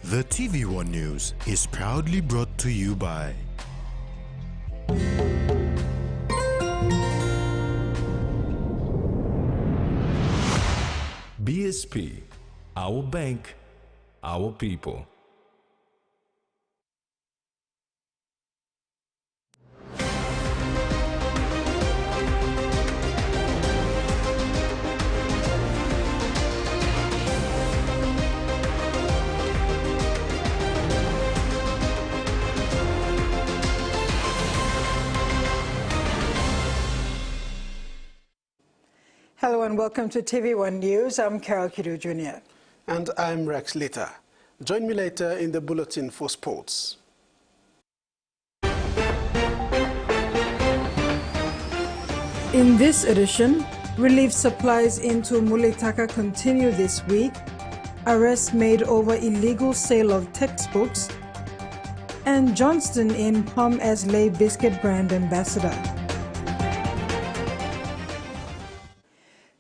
The TVWAN News is proudly brought to you by BSP, our bank, our people. Hello and welcome to TV1 News. I'm Carol Kidu Jr. And I'm Rex Litter. Join me later in the bulletin for sports. In this edition, relief supplies into Mulitaka continue this week, arrests made over illegal sale of textbooks, and Johnston in POM as Lay Biscuit brand ambassador.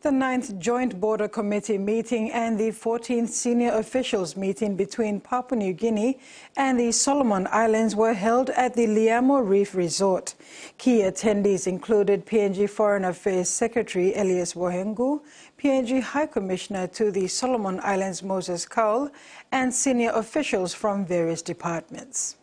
The 9th Joint Border Committee meeting and the 14th Senior Officials meeting between Papua New Guinea and the Solomon Islands were held at the Liamo Reef Resort. Key attendees included PNG Foreign Affairs Secretary Elias Wohengu, PNG High Commissioner to the Solomon Islands Moses Cowell, and senior officials from various departments.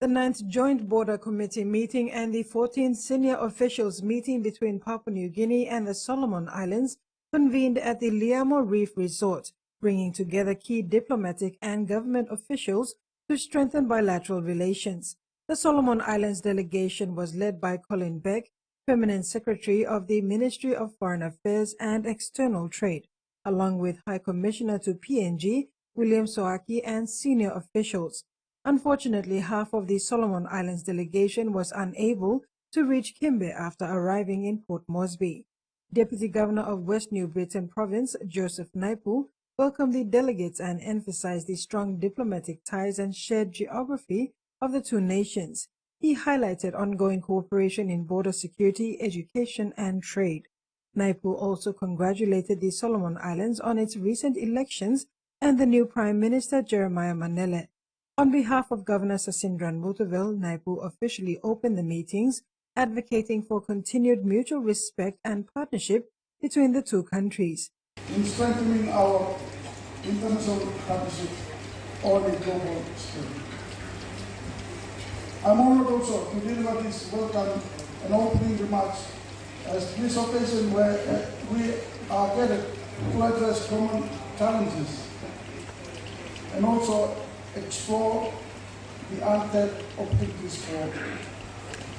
The 9th Joint Border Committee meeting and the 14th Senior Officials meeting between Papua New Guinea and the Solomon Islands convened at the Liamo Reef Resort, bringing together key diplomatic and government officials to strengthen bilateral relations. The Solomon Islands delegation was led by Colin Beck, Permanent Secretary of the Ministry of Foreign Affairs and External Trade, along with High Commissioner to PNG, William Soaki, and senior officials. Unfortunately, half of the Solomon Islands delegation was unable to reach Kimbe after arriving in Port Moresby. Deputy Governor of West New Britain Province, Joseph Naipu, welcomed the delegates and emphasized the strong diplomatic ties and shared geography of the two nations. He highlighted ongoing cooperation in border security, education, and trade. Naipu also congratulated the Solomon Islands on its recent elections and the new Prime Minister Jeremiah Manele. On behalf of Governor Sasindran Mutaville, Naipu officially opened the meetings, advocating for continued mutual respect and partnership between the two countries. In strengthening our international partnership on a global scale. I'm honored also to deliver this welcome and opening remarks as this occasion where we are gathered to address common challenges and also explore the untapped opportunities for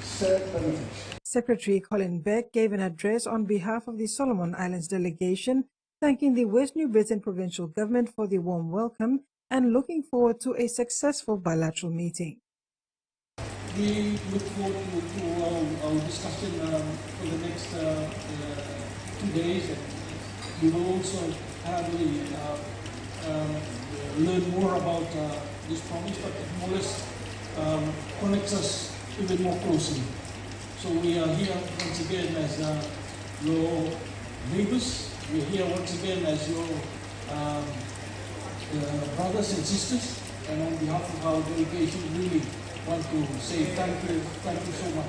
shared benefits. Secretary Colin Beck gave an address on behalf of the Solomon Islands delegation, thanking the West New Britain provincial government for the warm welcome and looking forward to a successful bilateral meeting. We look forward to our discussion for the next 2 days. We will also have learn more about this promise, but it more or less connects us even more closely. So we are here once again as your neighbors. We are here once again as your brothers and sisters. And on behalf of our delegation, really want to say thank you so much.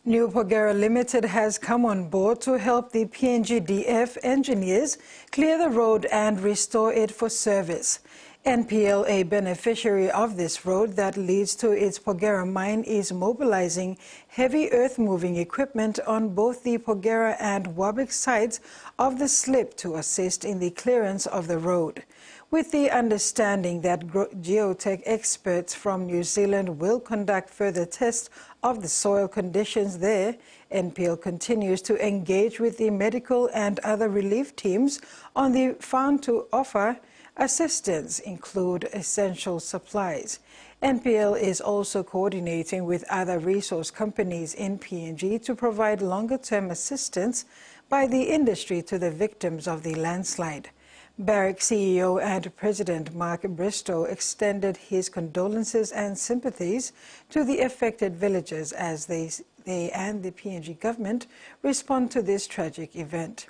New Pogera Limited has come on board to help the PNG-DF engineers clear the road and restore it for service. NPL, a beneficiary of this road that leads to its Pogera mine, is mobilizing heavy earth-moving equipment on both the Pogera and Wabik sides of the slip to assist in the clearance of the road. With the understanding that geotech experts from New Zealand will conduct further tests of the soil conditions there, NPL continues to engage with the medical and other relief teams on the farm to offer assistance, include essential supplies. NPL is also coordinating with other resource companies in PNG to provide longer-term assistance by the industry to the victims of the landslide. Barrick CEO and President Mark Bristow extended his condolences and sympathies to the affected villagers as they and the PNG government respond to this tragic event.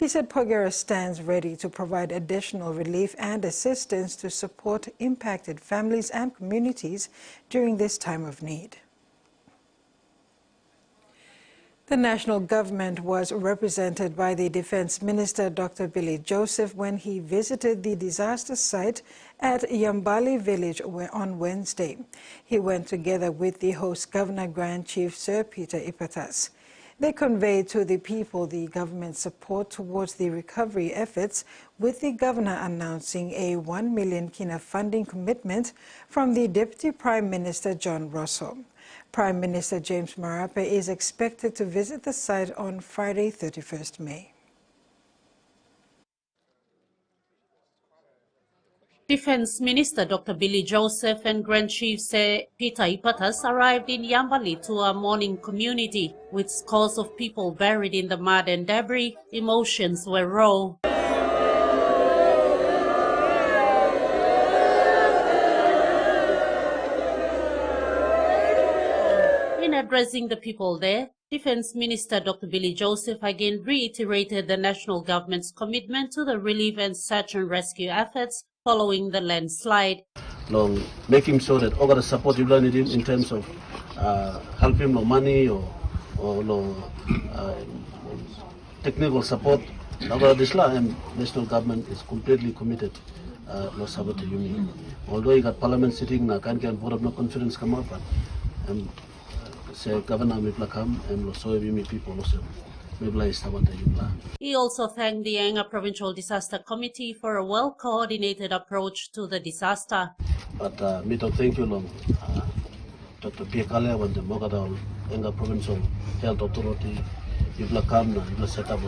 He said Porgera stands ready to provide additional relief and assistance to support impacted families and communities during this time of need. The national government was represented by the Defence Minister, Dr. Billy Joseph, when he visited the disaster site at Yambali village on Wednesday. He went together with the host Governor Grand Chief Sir Peter Ipatas. They conveyed to the people the government's support towards the recovery efforts, with the governor announcing a 1 million kina funding commitment from the Deputy Prime Minister John Rosso. Prime Minister James Marape is expected to visit the site on Friday, 31st May. Defence Minister Dr. Billy Joseph and Grand Chief Sir Peter Ipatas arrived in Yambali to a mourning community. With scores of people buried in the mud and debris, emotions were raw. In addressing the people there, Defence Minister Dr. Billy Joseph again reiterated the national government's commitment to the relief and search and rescue efforts following the landslide. Making sure that all the support you need in terms of helping money or technical support, the national government is completely committed. Although you got Parliament sitting, can't get vote of no confidence come up, but say Governor Mipla come and so people also. He also thanked the Enga Provincial Disaster Committee for a well-coordinated approach to the disaster. But me to thank you, Dr. Piekale, when the Mogadal Enga Provincial Health Authority, you've come now, you've set up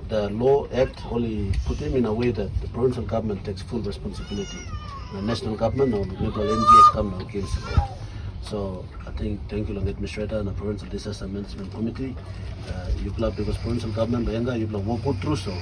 the Law Act only put him in a way that the provincial government takes full responsibility. The national government or the NGOs come now against support. So I think thank you, Administrator and the Provincial Disaster Management Committee. You've because provincial government, you've work through so.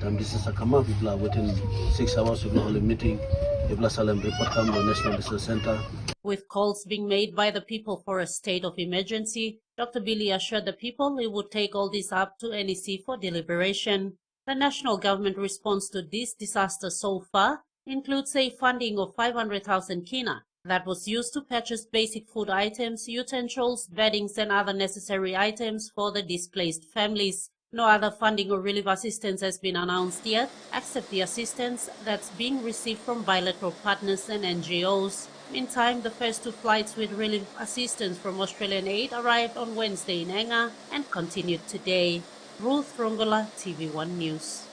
Time disaster come up, you've within 6 hours, you've only meeting, you've Salem report come to the National Disaster Center. With calls being made by the people for a state of emergency, Dr. Billy assured the people he would take all this up to NEC for deliberation. The national government response to this disaster so far includes a funding of 500,000 kina that was used to purchase basic food items, utensils, beddings and other necessary items for the displaced families. No other funding or relief assistance has been announced yet, except the assistance that's being received from bilateral partners and NGOs. Meantime, the first 2 flights with relief assistance from Australian Aid arrived on Wednesday in Enga and continued today. Ruth Rongola, TV1 News.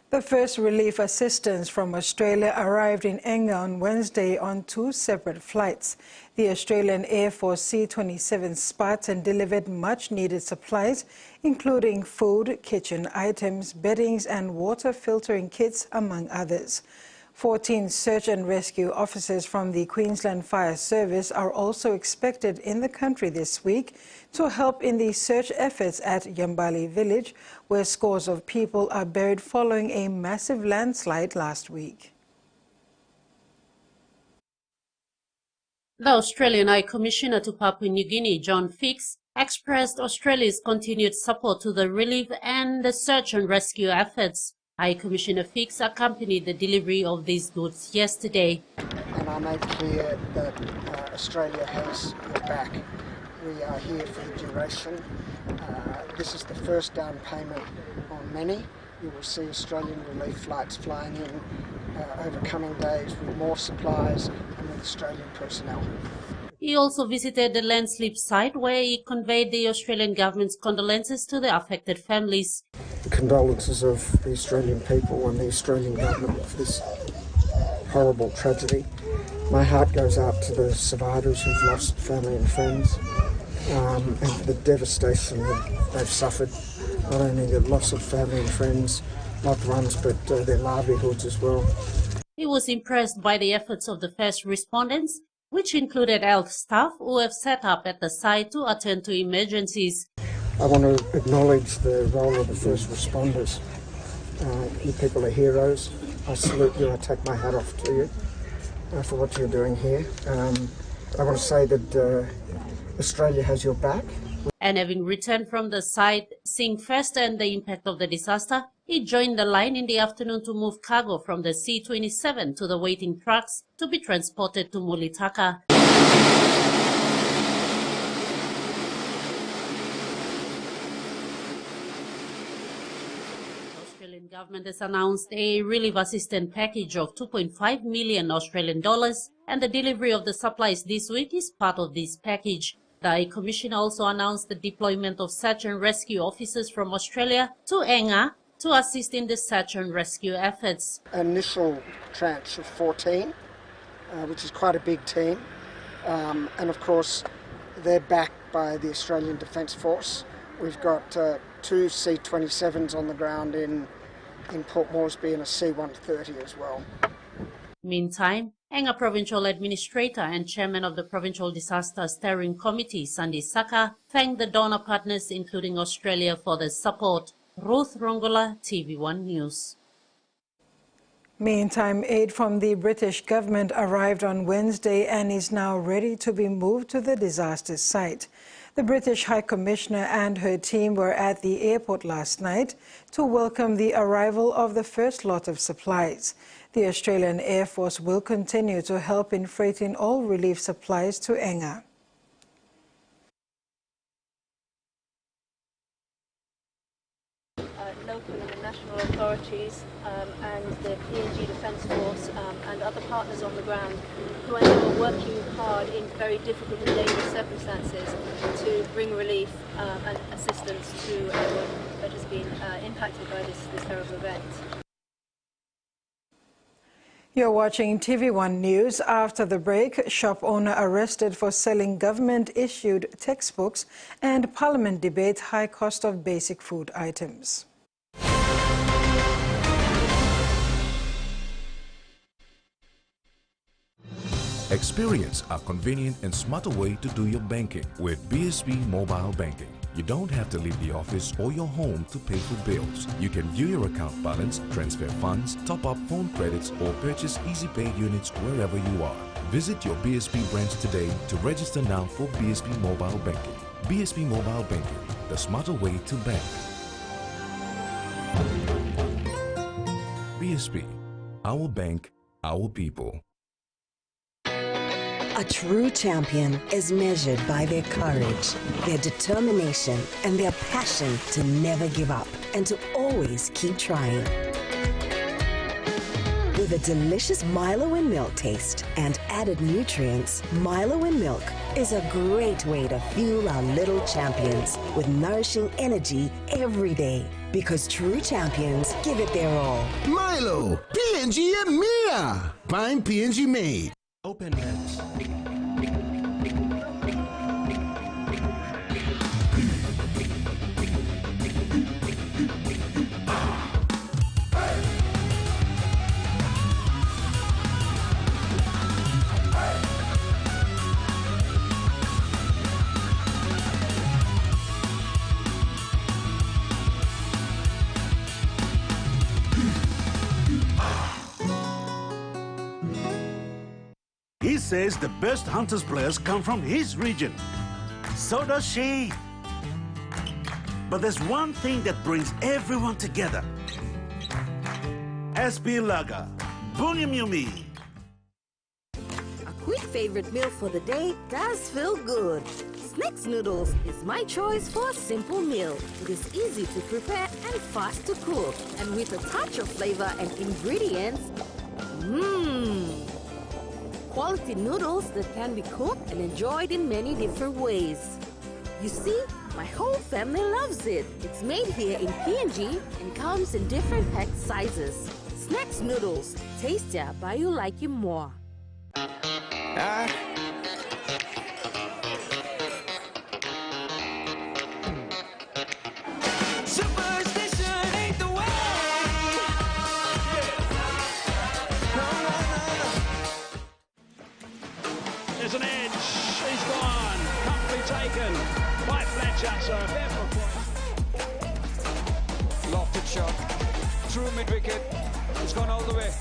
The first relief assistance from Australia arrived in Enga on Wednesday on 2 separate flights. The Australian Air Force C-27 Spartan delivered much-needed supplies, including food, kitchen items, beddings and water filtering kits, among others. 14 search and rescue officers from the Queensland Fire Service are also expected in the country this week to help in the search efforts at Yambali village, where scores of people are buried following a massive landslide last week. The Australian High Commissioner to Papua New Guinea, John Fix, expressed Australia's continued support to the relief and the search and rescue efforts. High Commissioner Fix accompanied the delivery of these goods yesterday. And I made clear that Australia has your back. We are here for the duration. This is the first down payment on many. You will see Australian relief flights flying in over coming days with more supplies and with Australian personnel. He also visited the landslide site where he conveyed the Australian government's condolences to the affected families. The condolences of the Australian people and the Australian government for this horrible tragedy. My heart goes out to the survivors who've lost family and friends and the devastation that they've suffered. Not only the loss of family and friends, loved ones, but their livelihoods as well. He was impressed by the efforts of the first respondents, which included health staff who have set up at the site to attend to emergencies. I want to acknowledge the role of the first responders. You people are heroes. I salute you. I take my hat off to you for what you're doing here. I want to say that Australia has your back. And having returned from the site, seeing firsthand the impact of the disaster, he joined the line in the afternoon to move cargo from the C-27 to the waiting trucks to be transported to Mulitaka. The government has announced a relief assistance package of 2.5 million Australian dollars, and the delivery of the supplies this week is part of this package. The High Commissioner also announced the deployment of search and rescue officers from Australia to Enga to assist in the search and rescue efforts. Initial tranche of 14, which is quite a big team, and of course they're backed by the Australian Defence Force. We've got two C-27s on the ground in Port Moresby and a C-130 as well. Meantime, Enga Provincial Administrator and Chairman of the Provincial Disaster Steering Committee, Sandy Saka, thanked the donor partners, including Australia, for their support. Ruth Rongola, TVWAN News. Meantime, aid from the British government arrived on Wednesday and is now ready to be moved to the disaster site. The British High Commissioner and her team were at the airport last night to welcome the arrival of the first lot of supplies. The Australian Air Force will continue to help in freighting all relief supplies to Enga. Local and national authorities and the PNG Defence Force and other partners on the ground who are now working hard in very difficult and dangerous circumstances to bring relief and assistance to everyone that has been impacted by this terrible event. You're watching TV1 News. After the break, shop owner arrested for selling government-issued textbooks, and Parliament debate high cost of basic food items. Experience a convenient and smarter way to do your banking with BSB Mobile Banking. You don't have to leave the office or your home to pay for bills. You can view your account balance, transfer funds, top up phone credits, or purchase Easy Pay units wherever you are. Visit your BSB branch today to register now for BSB Mobile Banking. BSB Mobile Banking, the smarter way to bank. BSB, our bank, our people. A true champion is measured by their courage, their determination, and their passion to never give up and to always keep trying. With a delicious Milo and milk taste and added nutrients, Milo and milk is a great way to fuel our little champions with nourishing energy every day. Because true champions give it their all. Milo, PNG and Mia. Find PNG made. Open hands. He says the best Hunters players come from his region. So does she. But there's one thing that brings everyone together. SP Lager, Bunyam Yumi. A quick favorite meal for the day does feel good. Snacks noodles is my choice for a simple meal. It is easy to prepare and fast to cook. And with a touch of flavor and ingredients, quality noodles that can be cooked and enjoyed in many different ways. You see, my whole family loves it. It's made here in PNG and comes in different pack sizes. Snacks noodles, tastier but you like it more. There's an edge. He's gone. Can't be taken by Fletcher. So fair for point. Lofted shot. Through mid-wicket. It's gone all the way.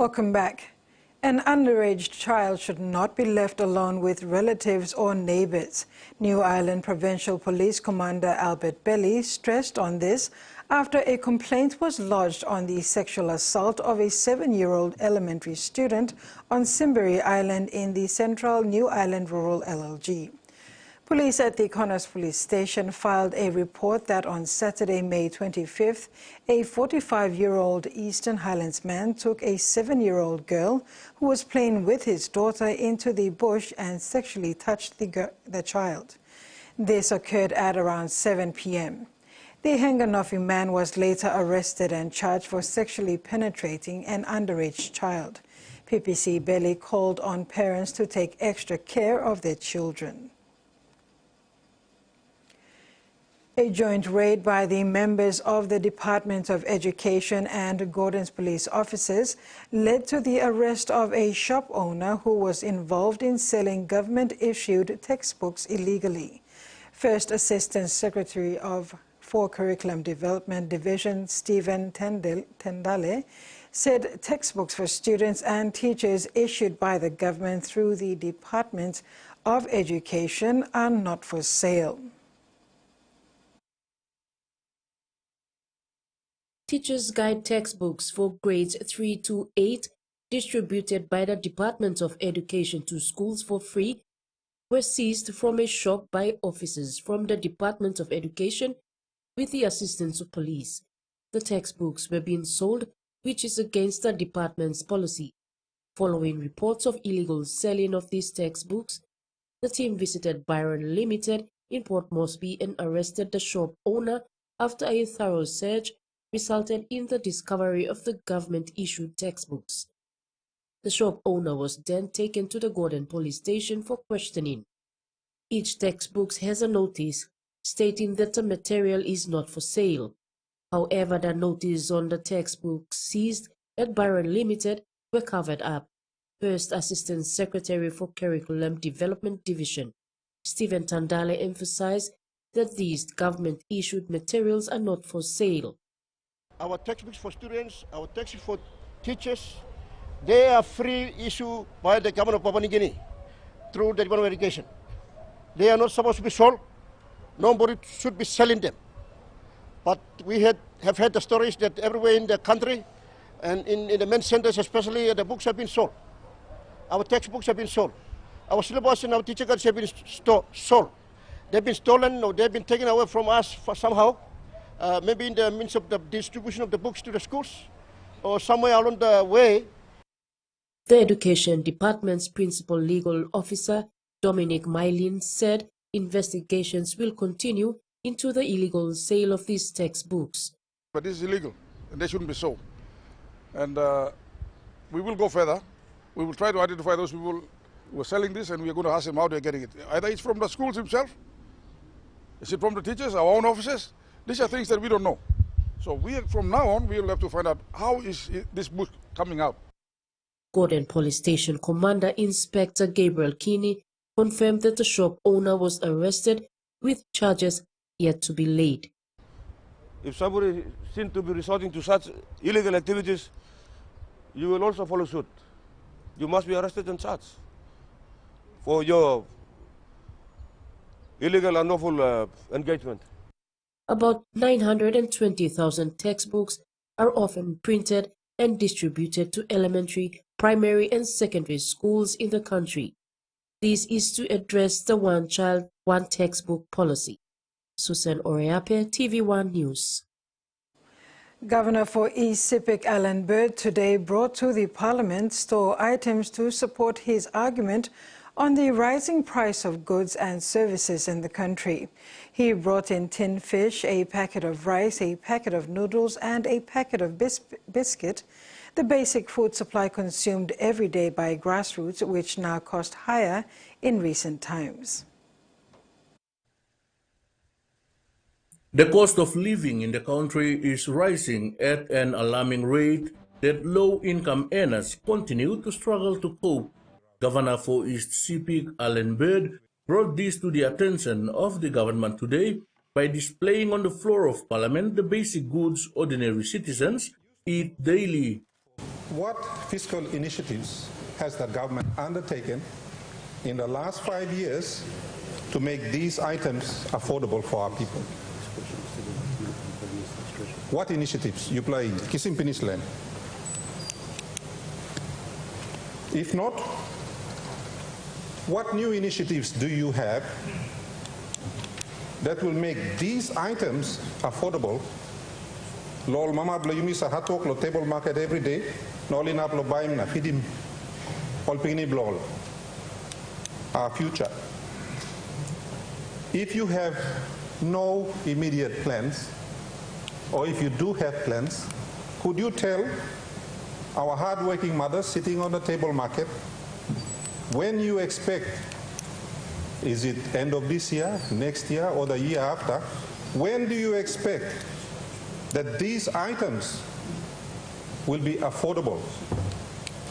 Welcome back. An underage child should not be left alone with relatives or neighbors. New Ireland Provincial Police Commander Albert Belly stressed on this after a complaint was lodged on the sexual assault of a 7-year-old elementary student on Simbury Island in the central New Ireland Rural LLG. Police at the Connors Police Station filed a report that on Saturday, May 25th, a 45-year-old Eastern Highlands man took a 7-year-old girl who was playing with his daughter into the bush and sexually touched the child. This occurred at around 7 p.m. The Hanganofi man was later arrested and charged for sexually penetrating an underage child. PPC Belly called on parents to take extra care of their children. A joint raid by the members of the Department of Education and Gordon's police officers led to the arrest of a shop owner who was involved in selling government-issued textbooks illegally. First Assistant Secretary for Curriculum Development Division, Stephen Tendale, said textbooks for students and teachers issued by the government through the Department of Education are not for sale. Teacher's Guide textbooks for grades 3 to 8, distributed by the Department of Education to schools for free, were seized from a shop by officers from the Department of Education with the assistance of police. The textbooks were being sold, which is against the department's policy. Following reports of illegal selling of these textbooks, the team visited Byron Limited in Port Moresby and arrested the shop owner after a thorough search resulted in the discovery of the government-issued textbooks. The shop owner was then taken to the Gordon police station for questioning. Each textbook has a notice stating that the material is not for sale. However, the notices on the textbooks seized at Byron Limited were covered up. First Assistant Secretary for Curriculum Development Division, Stephen Tandale, emphasized that these government-issued materials are not for sale. Our textbooks for students, our textbooks for teachers, they are free issue by the government of Papua New Guinea through the Department of Education. They are not supposed to be sold. Nobody should be selling them. But we have heard the stories that everywhere in the country and in the main centers especially, the books have been sold. Our textbooks have been sold. Our syllabus and our teacher guides have been sold. They've been stolen or they've been taken away from us somehow. Maybe in the means of the distribution of the books to the schools or somewhere along the way. The Education Department's Principal Legal Officer, Dominic Mylin, said investigations will continue into the illegal sale of these textbooks. But this is illegal and they shouldn't be sold. And we will go further. We will try to identify those people who are selling this and we are going to ask them how they're getting it. Either it's from the schools themselves, is it from the teachers, our own offices? These are things that we don't know. So from now on, we will have to find out how is this book coming out. Gordon Police Station Commander Inspector Gabriel Keeney confirmed that the shop owner was arrested with charges yet to be laid. If somebody seems to be resorting to such illegal activities, you will also follow suit. You must be arrested and charged for your illegal and unlawful engagement. About 920,000 textbooks are often printed and distributed to elementary, primary and secondary schools in the country. This is to address the one child, one textbook policy. Susan Oreape, TVWAN News. Governor for East Sepik Alan Bird today brought to the Parliament store items to support his argument on the rising price of goods and services in the country. He brought in tinned fish, a packet of rice, a packet of noodles and a packet of biscuit, the basic food supply consumed every day by grassroots, which now cost higher in recent times. The cost of living in the country is rising at an alarming rate that low-income earners continue to struggle to cope. Governor for East Sepik Alan Bird brought this to the attention of the government today by displaying on the floor of Parliament the basic goods ordinary citizens eat daily. what fiscal initiatives has the government undertaken in the last 5 years to make these items affordable for our people? What initiatives you play in Kisim Peninsula? If not, what new initiatives do you have that will make these items affordable? Lol mama blayumi sa hatok lo table market every day, nolin up lo baim na fidim, ol pini blol. Our future. If you have no immediate plans, or if you do have plans, could you tell our hard-working mothers sitting on the table market when you expect, is it end of this year, next year, or the year after, when do you expect that these items will be affordable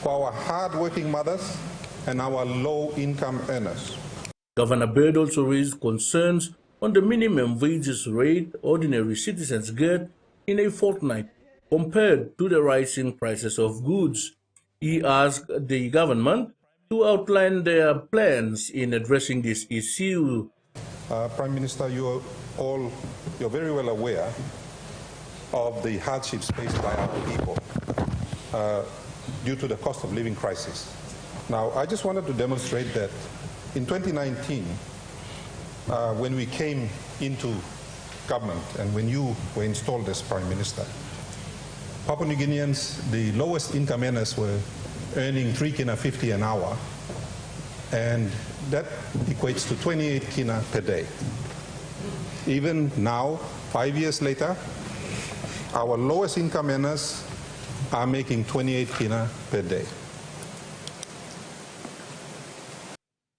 for our hard-working mothers and our low-income earners? Governor Bird also raised concerns on the minimum wages rate ordinary citizens get in a fortnight compared to the rising prices of goods. He asked the government to outline their plans in addressing this issue. Prime Minister, you're very well aware of the hardships faced by our people due to the cost of living crisis. Now, I just wanted to demonstrate that in 2019, when we came into government and when you were installed as Prime Minister, Papua New Guineans, the lowest income earners, were earning 3 kina 50 an hour, and that equates to 28 kina per day. Even now, 5 years later, our lowest income earners are making 28 kina per day.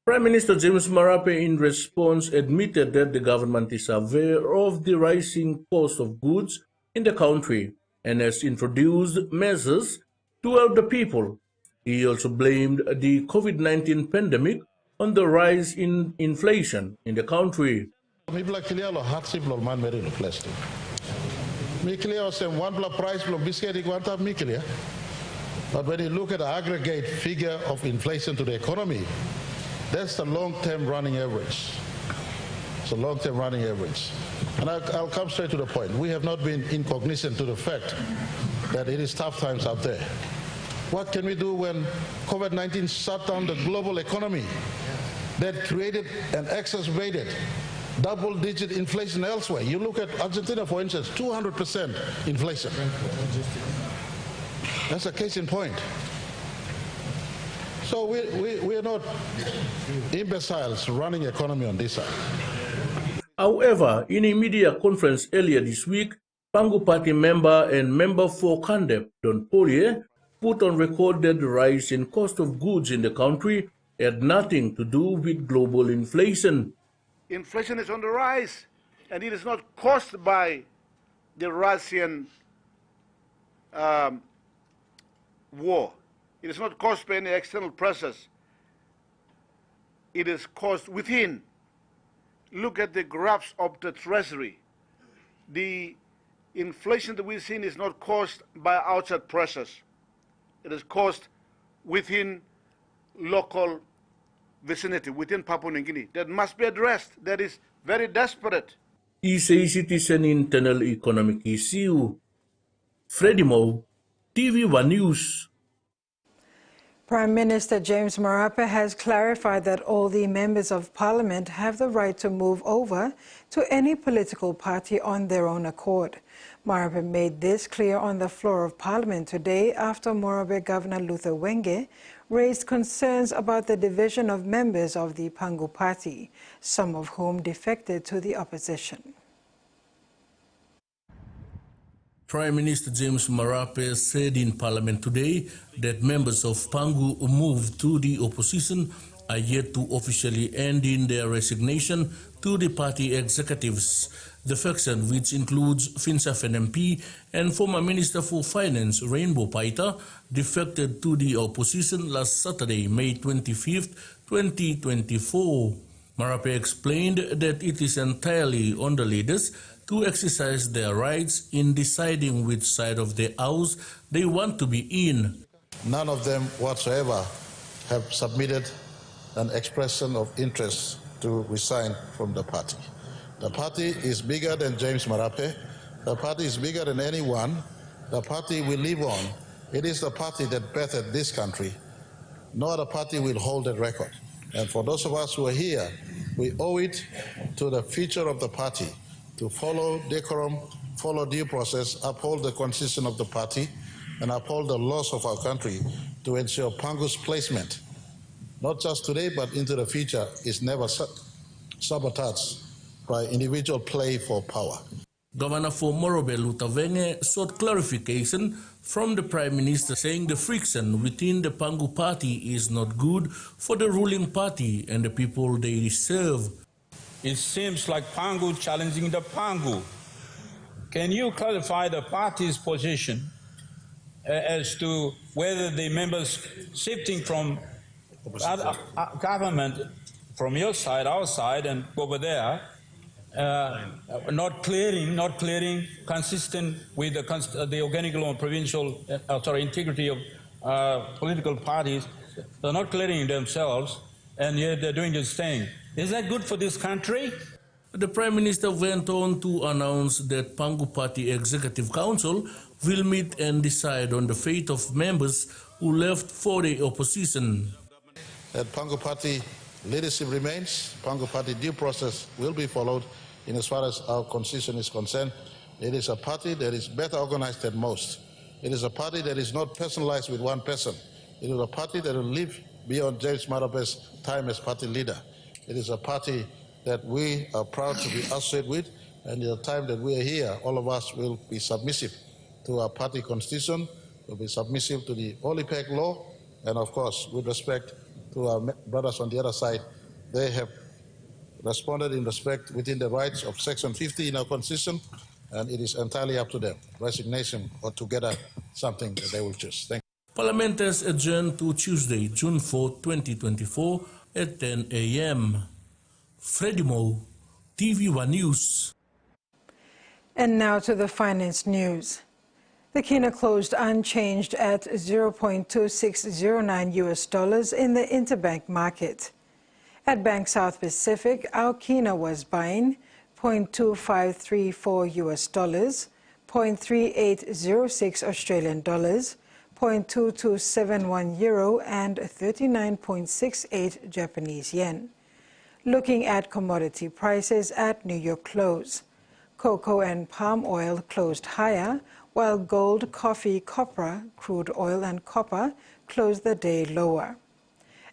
Prime Minister James Marape, in response, admitted that the government is aware of the rising cost of goods in the country and has introduced measures to help the people. He also blamed the COVID-19 pandemic on the rise in inflation in the country. But when you look at the aggregate figure of inflation to the economy, that's the long-term running average. It's a long-term running average. And I'll come straight to the point. We have not been incognizant to the fact that it is tough times out there. What can we do when COVID-19 shut down the global economy that created and exacerbated double-digit inflation elsewhere? You look at Argentina, for instance, 200% inflation. That's a case in point. So we're not imbeciles running economy on this side. However, in a media conference earlier this week, Pangu Party member and member for Kandep, Don Poirier, put on record that the rise in cost of goods in the country had nothing to do with global inflation. Inflation is on the rise, and it is not caused by the Russian war. It is not caused by any external pressures. It is caused within. Look at the graphs of the Treasury. The inflation that we've seen is not caused by outside pressures. It is caused within local vicinity, within Papua New Guinea. That must be addressed. That is very desperate. He says it is an internal economic issue. Freddie Moe, TVWAN News. Prime Minister James Marape has clarified that all the members of Parliament have the right to move over to any political party on their own accord. Marape made this clear on the floor of Parliament today after Morobe Governor Luther Wenge raised concerns about the division of members of the Pangu Party, some of whom defected to the opposition. Prime Minister James Marape said in Parliament today that members of Pangu moved to the opposition are yet to officially end in their resignation to the party executives. The faction, which includes Finsaf MP and former Minister for Finance Rainbow Paita, defected to the opposition last Saturday, May 25th, 2024. Marape explained that it is entirely on the leaders to exercise their rights in deciding which side of the house they want to be in. None of them whatsoever have submitted an expression of interest to resign from the party. The party is bigger than James Marape. The party is bigger than anyone. The party will live on. It is the party that bettered this country. No other party will hold that record. And for those of us who are here, we owe it to the future of the party to follow decorum, follow due process, uphold the constitution of the party, and uphold the laws of our country to ensure Pangu's placement, not just today, but into the future, is never sabotaged by individual play for power. Governor for Morobe Lutavenge sought clarification from the Prime Minister, saying the friction within the Pangu party is not good for the ruling party and the people they serve. It seems like Pangu challenging the Pangu. Can you clarify the party's position as to whether the members shifting from government from your side, our side, and over there, not clearing consistent with the organic law and provincial, integrity of political parties. They're not clearing themselves, and yet they're doing this thing. Is that good for this country? The Prime Minister went on to announce that Pangu Party Executive Council will meet and decide on the fate of members who left for the opposition. That Pangu Party leadership remains. Pangu Party due process will be followed in as far as our constitution is concerned. It is a party that is better organized than most. It is a party that is not personalized with one person. It is a party that will live beyond James Marape's time as party leader. It is a party that we are proud to be associated with, and in the time that we are here, all of us will be submissive to our party constitution, will be submissive to the OLIPEC law, and of course, with respect to our brothers on the other side, they have responded in respect within the rights of Section 50 in our constitution, and it is entirely up to them, resignation or together, something that they will choose. Thank you. Parliament has adjourned to Tuesday, June 4, 2024 at 10 a.m. Freddie Mo, TVWAN News. And now to the finance news. The kina closed unchanged at $0.2609 US in the interbank market. At Bank South Pacific, our kina was buying $0.2534 US, $0.3806 Australian dollars, $0.2271 euro, and 39.68 Japanese yen. Looking at commodity prices at New York close, cocoa and palm oil closed higher, while gold, coffee, copra, crude oil, and copper closed the day lower.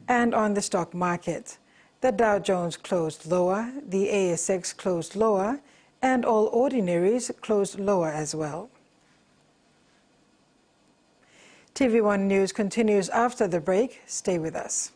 And on the stock market, the Dow Jones closed lower, the ASX closed lower, and all ordinaries closed lower as well. TV1 News continues after the break. Stay with us.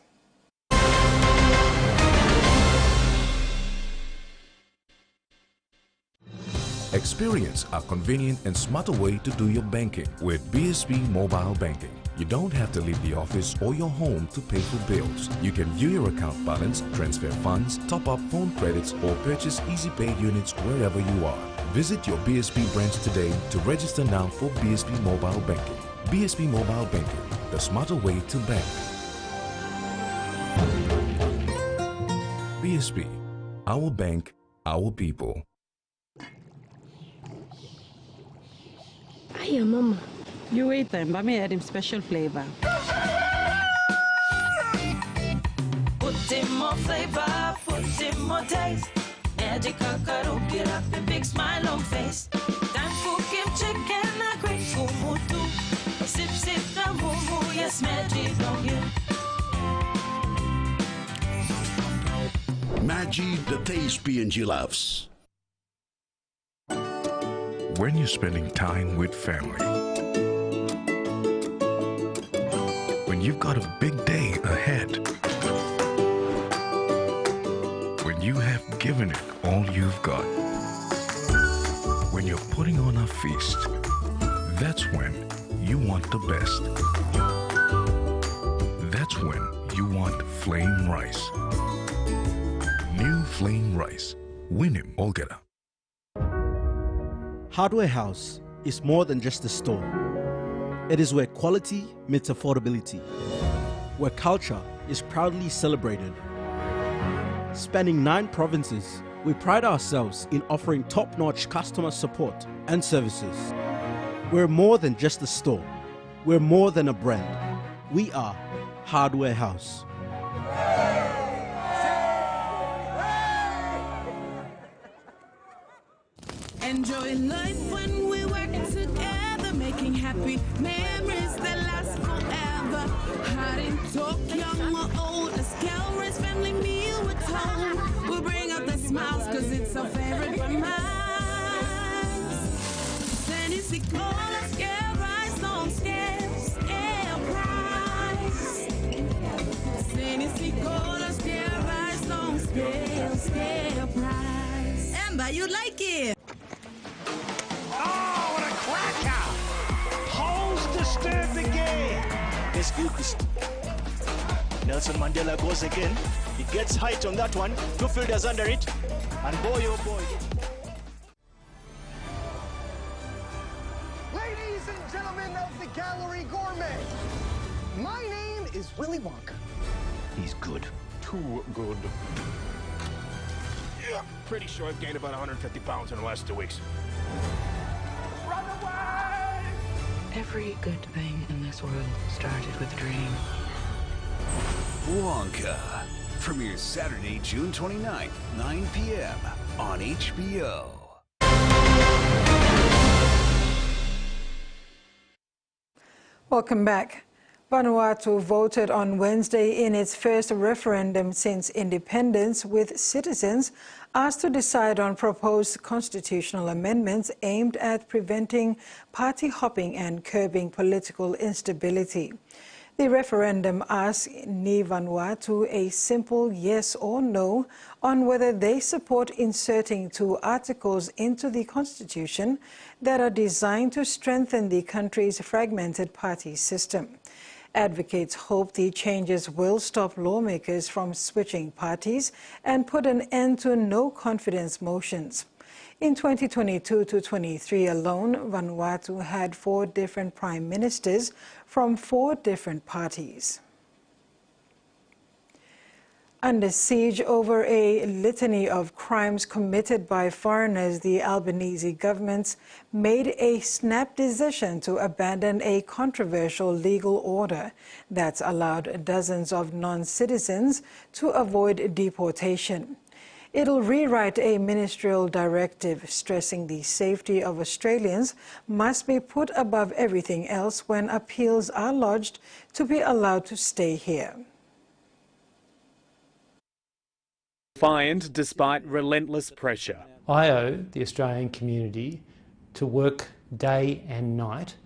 Experience a convenient and smarter way to do your banking with BSB Mobile Banking. You don't have to leave the office or your home to pay for bills. You can view your account balance, transfer funds, top up phone credits, or purchase Easy Pay units wherever you are. Visit your BSB branch today to register now for BSB Mobile Banking. BSB Mobile Banking, the smarter way to bank. BSB, our bank, our people. Hiya, Mama. You wait then, but me add him special flavor. Put in more flavor, put in more taste. Add your kakaro, get up and big smile on face. Time for kimchi, and a great kumutu. Sip, sip, the moo, yes, magic on you. Maggi, the taste PNG loves. When you're spending time with family, when you've got a big day ahead, when you have given it all you've got, when you're putting on a feast, that's when you want the best. That's when you want flame rice. New flame rice. Win him, Olgeta. Hardware House is more than just a store. It is where quality meets affordability, where culture is proudly celebrated. Spanning 9 provinces, we pride ourselves in offering top-notch customer support and services. We're more than just a store. We're more than a brand. We are Hardware House. Enjoy life when we work together, making happy memories that last forever. Hot in talk, young or old, a calories family meal with home. We'll bring out the smiles cause it's our favorite for mine. Tennessee Cola, scare rice, don't scare price. Tennessee Cola, scare rice, don't scare price. Amber, you like it? Oh, what a cracker! Holes disturbed again. Let's do this. Nelson Mandela goes again. He gets height on that one. 2 fielders under it. And boy, oh boy. Ladies and gentlemen of the Gallery Gourmet, my name is Willy Wonka. He's good. Too good. Yeah, pretty sure I've gained about 150 pounds in the last 2 weeks. Run away! Every good thing in this world started with a dream. Wonka premieres Saturday, June 29th, 9 p.m. on HBO. Welcome back. Vanuatu voted on Wednesday in its first referendum since independence, with citizens asked to decide on proposed constitutional amendments aimed at preventing party hopping and curbing political instability. The referendum asked Ni Vanuatu a simple yes or no on whether they support inserting 2 articles into the constitution that are designed to strengthen the country's fragmented party system. Advocates hope the changes will stop lawmakers from switching parties and put an end to no-confidence motions. In 2022 to 23 alone, Vanuatu had 4 different prime ministers from 4 different parties. Under siege over a litany of crimes committed by foreigners, the Albanese government made a snap decision to abandon a controversial legal order that's allowed dozens of non-citizens to avoid deportation. It'll rewrite a ministerial directive stressing the safety of Australians must be put above everything else when appeals are lodged to be allowed to stay here. Defiant despite relentless pressure. I owe the Australian community to work day and night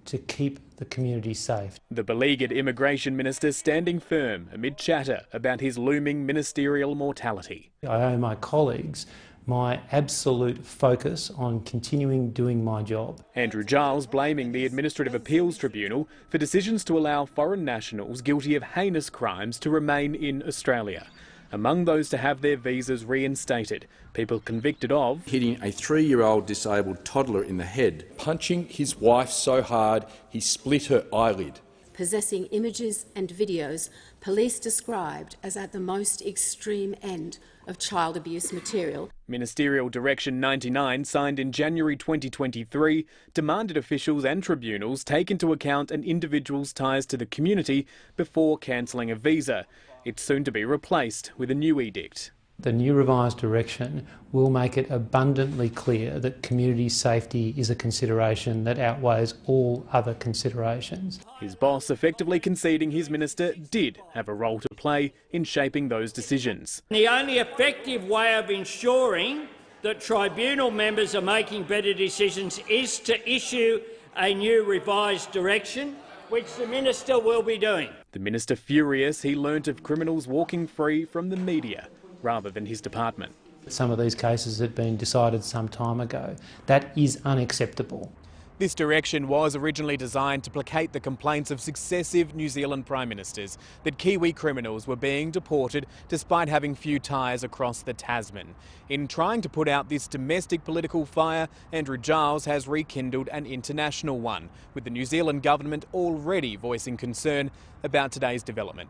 to keep the community safe. The beleaguered Immigration Minister standing firm amid chatter about his looming ministerial mortality. I owe my colleagues my absolute focus on continuing doing my job. Andrew Giles blaming the Administrative Appeals Tribunal for decisions to allow foreign nationals guilty of heinous crimes to remain in Australia. Among those to have their visas reinstated, people convicted of hitting a 3-year-old disabled toddler in the head, punching his wife so hard he split her eyelid, possessing images and videos police described as at the most extreme end of child abuse material. Ministerial Direction 99, signed in January 2023, demanded officials and tribunals take into account an individual's ties to the community before cancelling a visa. It's soon to be replaced with a new edict. The new revised direction will make it abundantly clear that community safety is a consideration that outweighs all other considerations. His boss effectively conceding his minister did have a role to play in shaping those decisions. The only effective way of ensuring that tribunal members are making better decisions is to issue a new revised direction, which the minister will be doing. The minister furious he learnt of criminals walking free from the media rather than his department. Some of these cases had been decided some time ago. That is unacceptable. This direction was originally designed to placate the complaints of successive New Zealand Prime Ministers that Kiwi criminals were being deported despite having few ties across the Tasman. In trying to put out this domestic political fire, Andrew Giles has rekindled an international one, with the New Zealand government already voicing concern about today's development.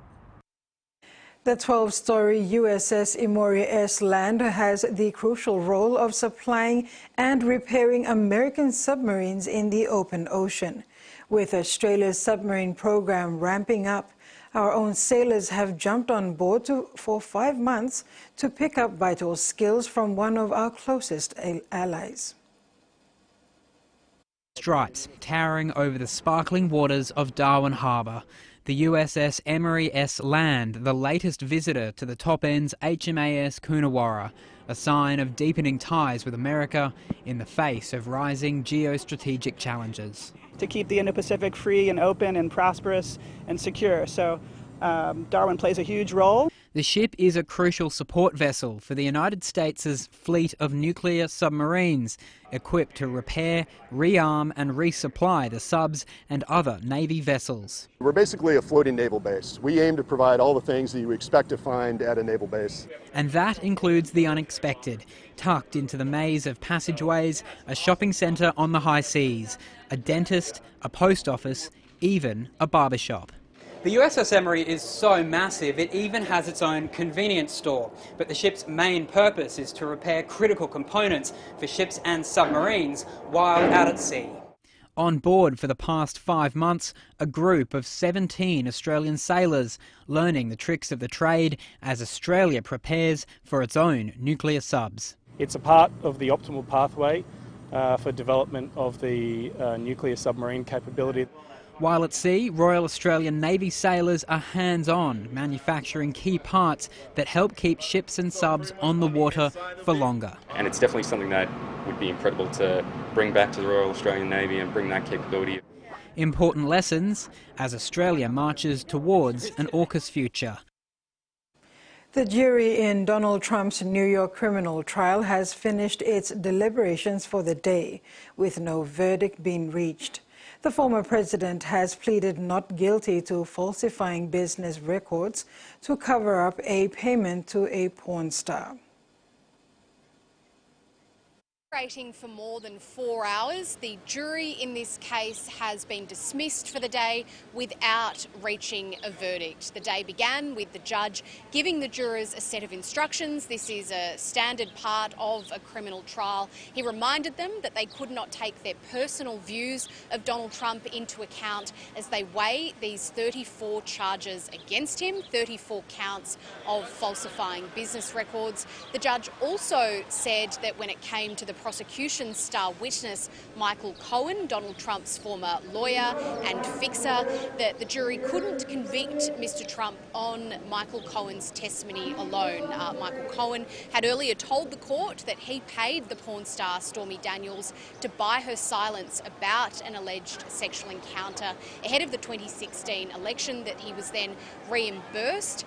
The 12-story USS Emory S. Land has the crucial role of supplying and repairing American submarines in the open ocean. With Australia's submarine program ramping up, our own sailors have jumped on board for 5 months to pick up vital skills from one of our closest allies. Stripes towering over the sparkling waters of Darwin Harbour. The USS Emory S. Land, the latest visitor to the top end's HMAS Coonawarra, a sign of deepening ties with America in the face of rising geostrategic challenges. To keep the Indo-Pacific free and open and prosperous and secure. So Darwin plays a huge role. The ship is a crucial support vessel for the United States' fleet of nuclear submarines, equipped to repair, rearm and resupply the subs and other Navy vessels. We're basically a floating naval base. We aim to provide all the things that you expect to find at a naval base. And that includes the unexpected, tucked into the maze of passageways, a shopping centre on the high seas, a dentist, a post office, even a barbershop. The USS Emory is so massive it even has its own convenience store, but the ship's main purpose is to repair critical components for ships and submarines while out at sea. On board for the past 5 months, a group of 17 Australian sailors learning the tricks of the trade as Australia prepares for its own nuclear subs. It's a part of the optimal pathway for development of the nuclear submarine capability. While at sea, Royal Australian Navy sailors are hands-on, manufacturing key parts that help keep ships and subs on the water for longer. And it's definitely something that would be incredible to bring back to the Royal Australian Navy and bring that capability. Important lessons as Australia marches towards an AUKUS future. The jury in Donald Trump's New York criminal trial has finished its deliberations for the day, with no verdict being reached. The former president has pleaded not guilty to falsifying business records to cover up a payment to a porn star. For more than 4 hours, the jury in this case has been dismissed for the day without reaching a verdict. The day began with the judge giving the jurors a set of instructions. This is a standard part of a criminal trial. He reminded them that they could not take their personal views of Donald Trump into account as they weigh these 34 charges against him, 34 counts of falsifying business records. The judge also said that when it came to the prosecution's star witness, Michael Cohen, Donald Trump's former lawyer and fixer, that the jury couldn't convict Mr. Trump on Michael Cohen's testimony alone. Michael Cohen had earlier told the court that he paid the porn star Stormy Daniels to buy her silence about an alleged sexual encounter ahead of the 2016 election, that he was then reimbursed,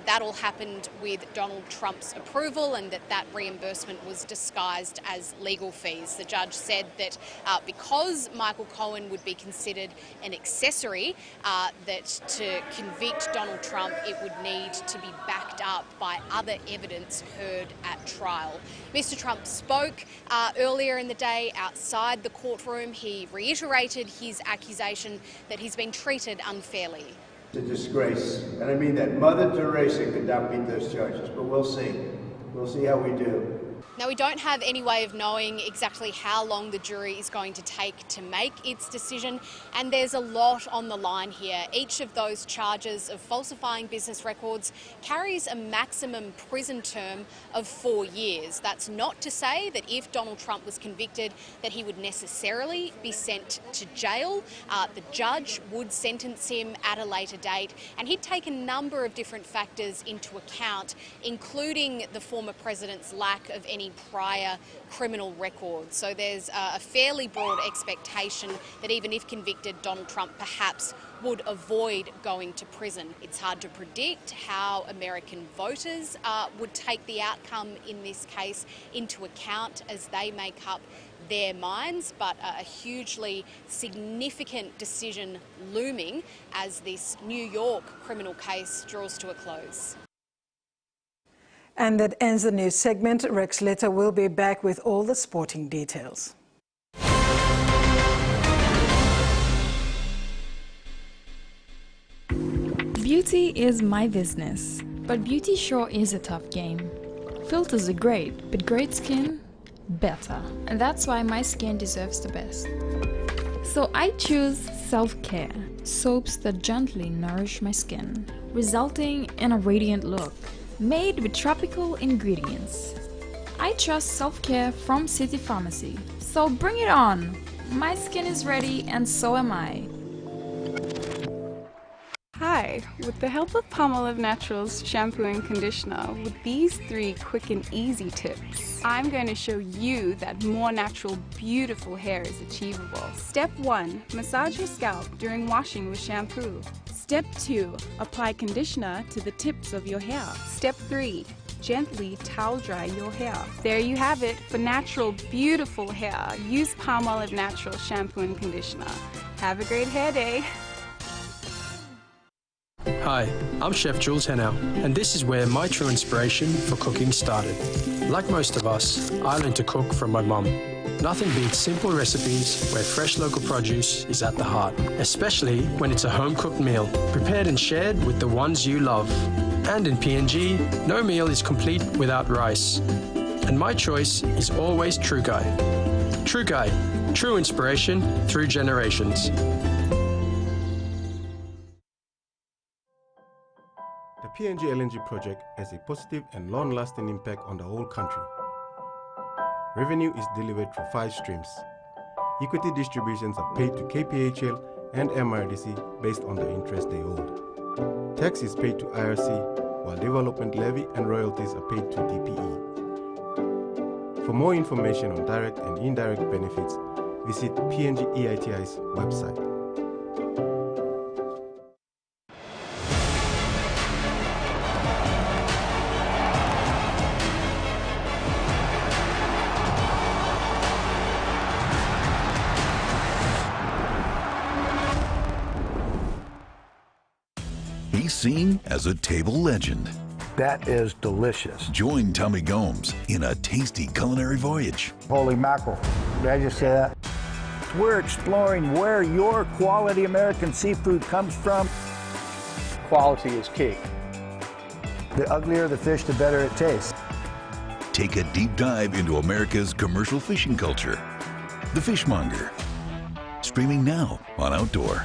that all happened with Donald Trump's approval, and that reimbursement was disguised as legal fees. The judge said that because Michael Cohen would be considered an accessory, that to convict Donald Trump it would need to be backed up by other evidence heard at trial. Mr. Trump spoke earlier in the day outside the courtroom. He reiterated his accusation that he's been treated unfairly. It's a disgrace, and I mean that. Mother Teresa could not beat those charges, but we'll see. We'll see how we do. Now, we don't have any way of knowing exactly how long the jury is going to take to make its decision, and there's a lot on the line here. Each of those charges of falsifying business records carries a maximum prison term of 4 years. That's not to say that if Donald Trump was convicted that he would necessarily be sent to jail. The judge would sentence him at a later date, and he'd take a number of different factors into account, including the former president's lack of any prior criminal records. So there's a fairly broad expectation that even if convicted, Donald Trump perhaps would avoid going to prison. It's hard to predict how American voters would take the outcome in this case into account as they make up their minds, but a hugely significant decision looming as this New York criminal case draws to a close. And that ends the news segment. Rex Letter will be back with all the sporting details. Beauty is my business, but beauty sure is a tough game. Filters are great, but great skin, better. And that's why my skin deserves the best. So I choose self-care, soaps that gently nourish my skin, resulting in a radiant look, made with tropical ingredients. I trust self-care from City Pharmacy, so bring it on! My skin is ready and so am I. Hi, with the help of Palmolive Naturals shampoo and conditioner, with these 3 quick and easy tips, I'm going to show you that more natural, beautiful hair is achievable. Step 1, massage your scalp during washing with shampoo. Step 2, apply conditioner to the tips of your hair. Step 3, gently towel dry your hair. There you have it. For natural, beautiful hair, use Palmolive Naturals shampoo and conditioner. Have a great hair day. Hi, I'm Chef Jules Hennow, and this is where my true inspiration for cooking started. Like most of us, I learned to cook from my mum. Nothing beats simple recipes where fresh local produce is at the heart, especially when it's a home-cooked meal, prepared and shared with the ones you love. And in PNG, no meal is complete without rice. And my choice is always Trukai. Trukai, true inspiration through generations. The PNG LNG project has a positive and long-lasting impact on the whole country. Revenue is delivered through 5 streams. Equity distributions are paid to KPHL and MRDC based on the interest they hold. Tax is paid to IRC, while development levy and royalties are paid to DPE. For more information on direct and indirect benefits, visit PNG EITI's website. He's seen as a table legend. That is delicious. Join Tommy Gomes in a tasty culinary voyage. Holy mackerel. Did I just say that? We're exploring where your quality American seafood comes from. Quality is key. The uglier the fish, the better it tastes. Take a deep dive into America's commercial fishing culture. The Fishmonger. Streaming now on Outdoor.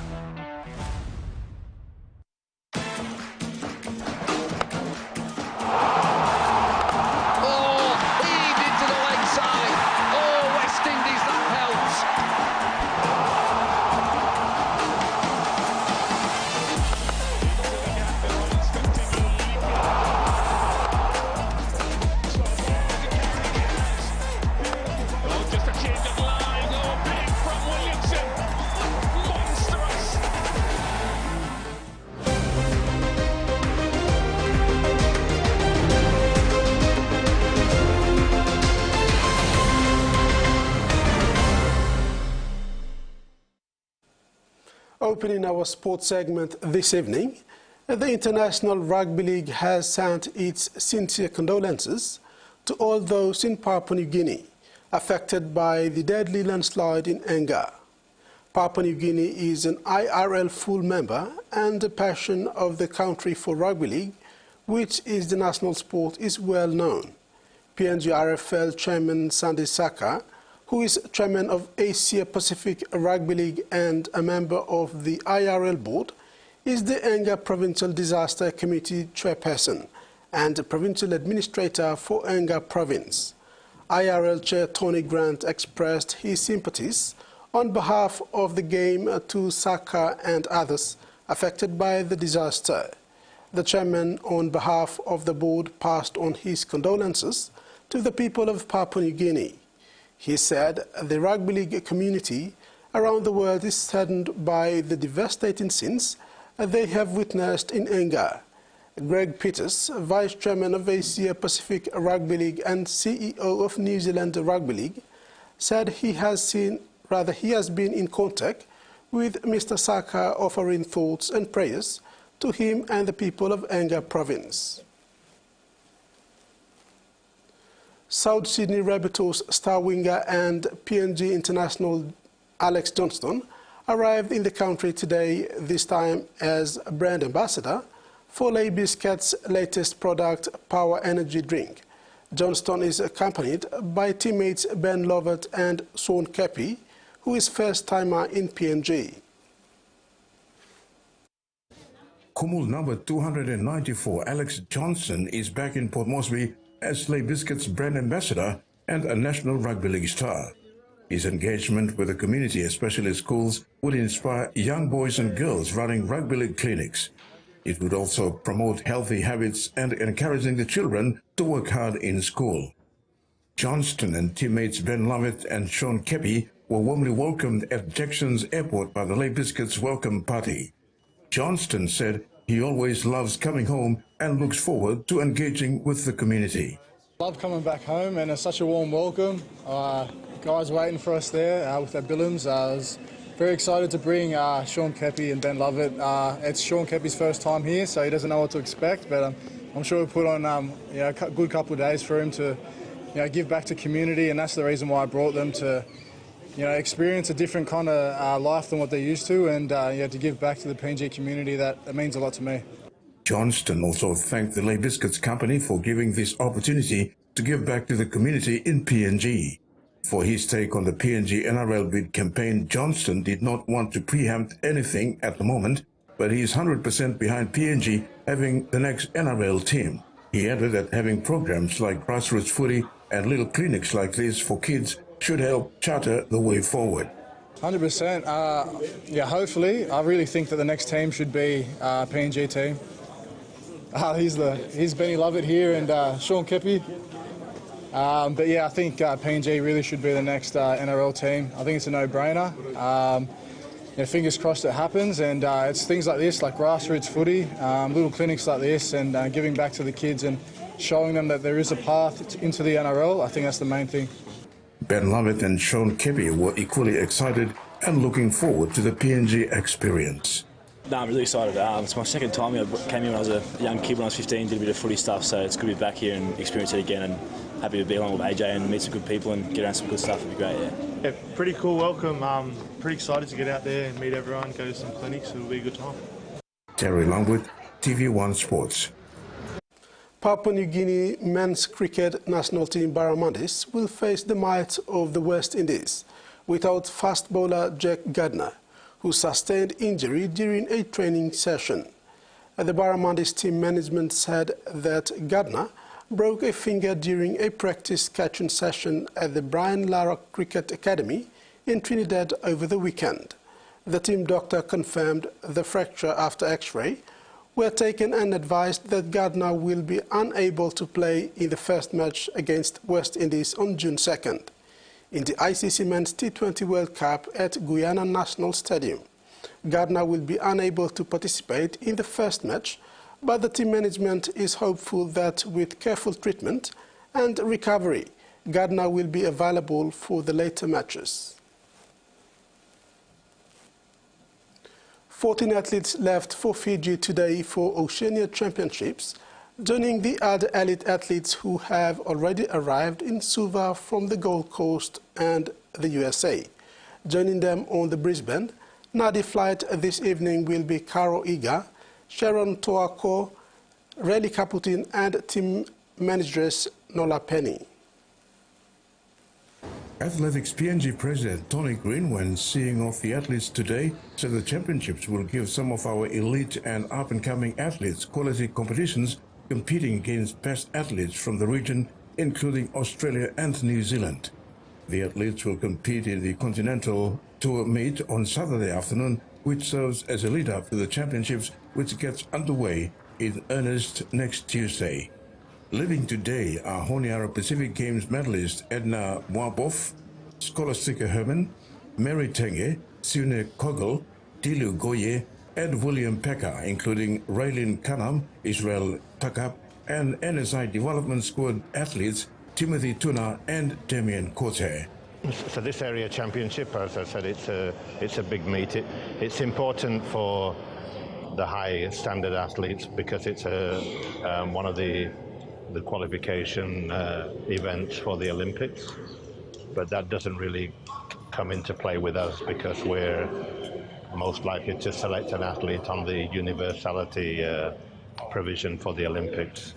Opening our sports segment this evening, the International Rugby League has sent its sincere condolences to all those in Papua New Guinea affected by the deadly landslide in Enga. Papua New Guinea is an IRL full member, and the passion of the country for rugby league, which is the national sport, is well known. PNG RFL Chairman Sandy Saka, who is chairman of Asia Pacific Rugby League and a member of the IRL board, is the Enga Provincial Disaster Committee chairperson and the provincial administrator for Enga Province. IRL Chair Tony Grant expressed his sympathies on behalf of the game to Saka and others affected by the disaster. The chairman, on behalf of the board, passed on his condolences to the people of Papua New Guinea. He said the rugby league community around the world is saddened by the devastating scenes they have witnessed in Enga. Greg Peters, Vice Chairman of Asia Pacific Rugby League and CEO of New Zealand Rugby League, said he has been in contact with Mr. Saka, offering thoughts and prayers to him and the people of Enga province. South Sydney Rabbitohs star winger and PNG international Alex Johnston arrived in the country today, this time as brand ambassador for Lay Biscuit's latest product, Power Energy Drink. Johnston is accompanied by teammates Ben Lovett and Sean Kepi, who is first-timer in PNG. Kumul number 294, Alex Johnston, is back in Port Moresby as Lay Biscuit's brand ambassador and a National Rugby League star. His engagement with the community, especially schools, would inspire young boys and girls running rugby league clinics. It would also promote healthy habits and encouraging the children to work hard in school. Johnston and teammates Ben Lovett and Sean Kepi were warmly welcomed at Jackson's airport by the Lay Biscuits welcome party. Johnston said he always loves coming home and looks forward to engaging with the community. Love coming back home, and it's such a warm welcome. Guys waiting for us there with their billums. I was very excited to bring Sean Kepi and Ben Lovett. It's Sean Kepi's first time here, so he doesn't know what to expect, but I'm sure we'll put on a good couple of days for him to give back to community, and that's the reason why I brought them to experience a different kind of life than what they're used to, and to give back to the PNG community. That means a lot to me. Johnston also thanked the Lay Biscuits company for giving this opportunity to give back to the community in PNG. For his take on the PNG NRL bid campaign, Johnston did not want to preempt anything at the moment, but he is 100% behind PNG having the next NRL team. He added that having programs like grassroots footy and little clinics like this for kids should help charter the way forward. 100%. Hopefully. I really think that the next team should be a PNG team. He's Benny Lovett here and Sean Kepi. But yeah, I think PNG really should be the next NRL team. I think it's a no-brainer. Fingers crossed it happens, and it's things like this, like grassroots footy, little clinics like this, and giving back to the kids and showing them that there is a path into the NRL. I think that's the main thing. Ben Lovett and Sean Kepi were equally excited and looking forward to the PNG experience. No, I'm really excited. It's my second time. I came here when I was a young kid when I was 15, did a bit of footy stuff, so it's good to be back here and experience it again, and happy to be along with AJ and meet some good people and get around some good stuff. It'd be great, yeah. Pretty cool welcome. Pretty excited to get out there and meet everyone, go to some clinics. It'll be a good time. Terry Longwood, TVWAN Sports. Papua New Guinea men's cricket national team Barramundis will face the might of the West Indies without fast bowler Jack Gardner, who sustained injury during a training session. The Barramundis team management said that Gardner broke a finger during a practice catching session at the Brian Lara Cricket Academy in Trinidad over the weekend. The team doctor confirmed the fracture after X-ray were taken and advised that Gardner will be unable to play in the first match against West Indies on June 2nd in the ICC Men's T20 World Cup at Guyana National Stadium. Gardner will be unable to participate in the first match, but the team management is hopeful that with careful treatment and recovery, Gardner will be available for the later matches. 14 athletes left for Fiji today for Oceania Championships, joining the other elite athletes who have already arrived in Suva from the Gold Coast and the USA. Joining them on the Brisbane Nadi flight this evening will be Caro Iga, Sharon Toako, Relly Caputin and team manageress Nola Penny. Athletics PNG President Tony Green, when seeing off the athletes today, said the championships will give some of our elite and up-and-coming athletes quality competitions competing against best athletes from the region, including Australia and New Zealand. The athletes will compete in the Continental Tour meet on Saturday afternoon, which serves as a lead-up to the championships, which gets underway in earnest next Tuesday. Living today are Honiara Pacific Games medalist Edna Mwabov, Scholastica Herman, Mary Tenge, Sune Kogel, Dilu Goye, and William Pekka, including Raylin Kanam, Israel Takap, and NSI Development Squad athletes Timothy Tuna and Damien Corte. So this area championship, as I said, it's a big meet. It's important for the high standard athletes because it's one of the qualification events for the Olympics. But that doesn't really come into play with us because we're most likely to select an athlete on the universality provision for the Olympics.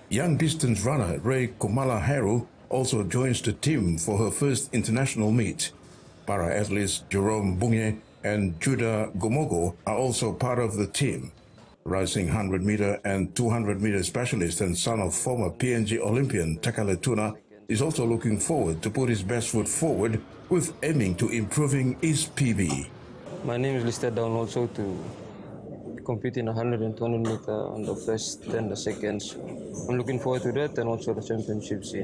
Young distance runner Ray Kumala Heru also joins the team for her first international meet. Para-athletes Jerome Bunye and Judah Gomogo are also part of the team. Rising 100-meter and 200-meter specialist and son of former PNG Olympian Takale Tuna is also looking forward to put his best foot forward with aiming to improving his PB. My name is listed down also to compete in 120 meter on the first and the second. I'm looking forward to that and also the championships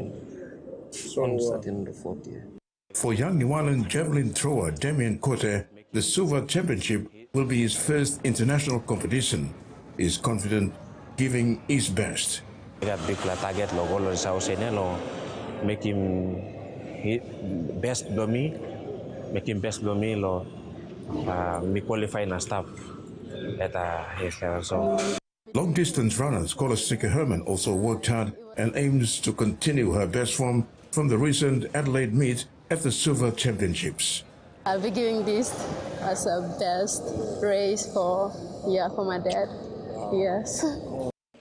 starting the 4th year. For young Niwalan javelin thrower Damien Kote, the Silver Championship will be his first international competition. He is confident, giving his best. I got big target lo goal sa usene lo make him best below me, lo me qualify na staff at his level. So long distance runner Scholastica Herman also worked hard and aims to continue her best form from the recent Adelaide meet at the Silver Championships. I'll be giving this as a best race for my dad. Yes.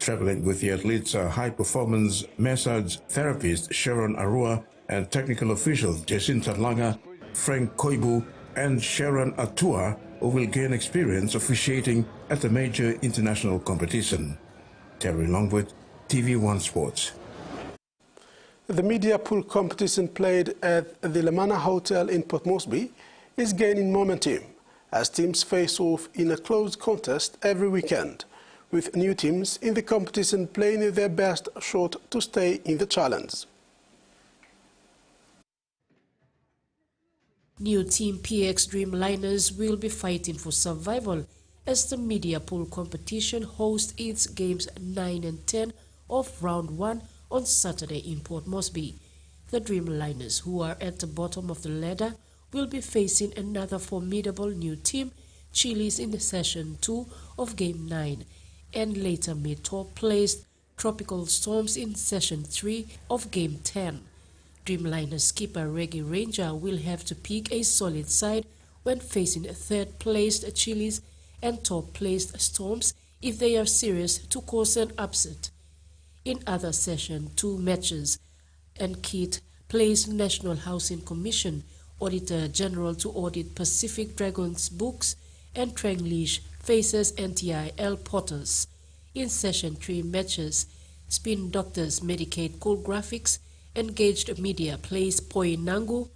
Traveling with the athletes are high-performance massage therapist Sharon Arua and technical officials Jacinta Langa, Frank Koibu, and Sharon Atua, who will gain experience officiating at the major international competition. Terry Longwood, TV1 Sports. The media pool competition played at the Lamana Hotel in Port Moresby is gaining momentum as teams face off in a close contest every weekend, with new teams in the competition playing their best shot to stay in the challenge. New team PX Dreamliners will be fighting for survival as the media pool competition hosts its games 9 and 10 of round 1 on Saturday in Port Moresby. The Dreamliners, who are at the bottom of the ladder, will be facing another formidable new team, Chilis, in session 2 of game 9, and later meet top-placed Tropical Storms in session 3 of game 10. Dreamliner skipper Reggie Ranger will have to pick a solid side when facing third-placed Chilis and top-placed Storms if they are serious to cause an upset. In other session 2 matches, Nkit plays National Housing Commission, Auditor General to audit Pacific Dragons books, and Tranglish faces NTIL Potters. In session 3 matches, Spin Doctors Medicaid Cool Graphics, Engaged Media plays Poi Nangu,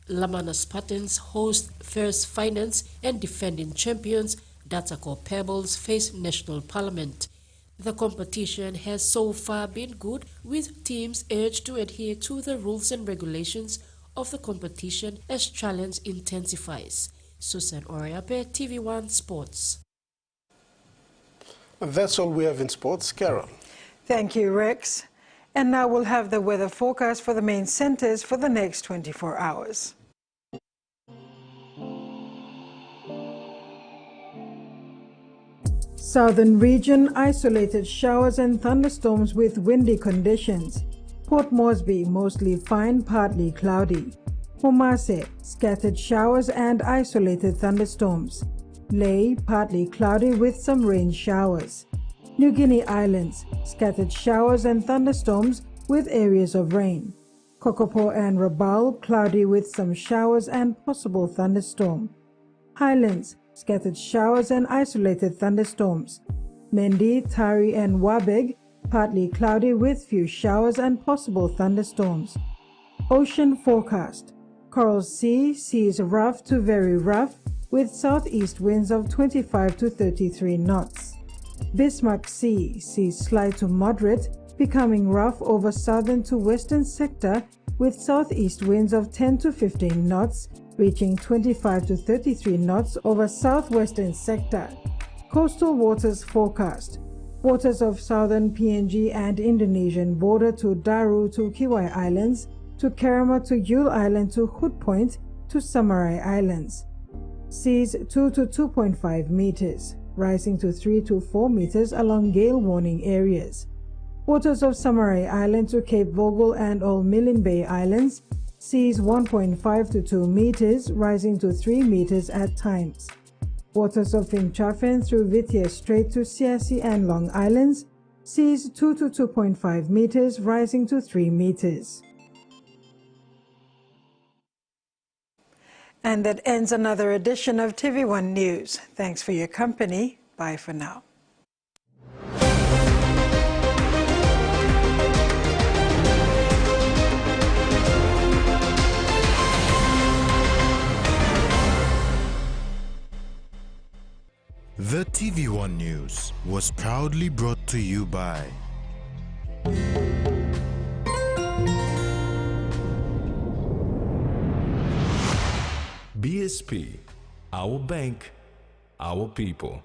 Lamana Spartans host First Finance, and defending champions Dataco Pebbles face National Parliament. The competition has so far been good, with teams urged to adhere to the rules and regulations of the competition as challenge intensifies. Susan Oriape, TV1 Sports. That's all we have in sports. Carol. Thank you, Rex. And now we'll have the weather forecast for the main centers for the next 24 hours. Southern region, isolated showers and thunderstorms with windy conditions. Port Moresby, mostly fine, partly cloudy. Homase, scattered showers and isolated thunderstorms. Lae, partly cloudy with some rain showers. New Guinea Islands, scattered showers and thunderstorms with areas of rain. Kokopo and Rabaul, cloudy with some showers and possible thunderstorm. Highlands, scattered showers and isolated thunderstorms. Mendi, Tari and Wabeg, partly cloudy with few showers and possible thunderstorms. Ocean forecast. Coral Sea, seas rough to very rough with southeast winds of 25 to 33 knots. Bismarck Sea, seas slight to moderate, becoming rough over southern to western sector with southeast winds of 10 to 15 knots, reaching 25 to 33 knots over southwestern sector. Coastal waters forecast. Waters of southern PNG and Indonesian border to Daru to Kiwai Islands to Kerama to Yule Island to Hood Point to Samurai Islands. Seas 2 to 2.5 meters, rising to 3 to 4 meters along gale warning areas. Waters of Samurai Island to Cape Vogel and all Milne Bay Islands, seas 1.5 to 2 meters, rising to 3 meters at times. Waters of Finchafen through Whittier Strait to Siasi and Long Islands, seas 2 to 2.5 meters, rising to 3 meters. And that ends another edition of TVWAN News. Thanks for your company. Bye for now. The TVWAN News was proudly brought to you by BSP, our bank, our people.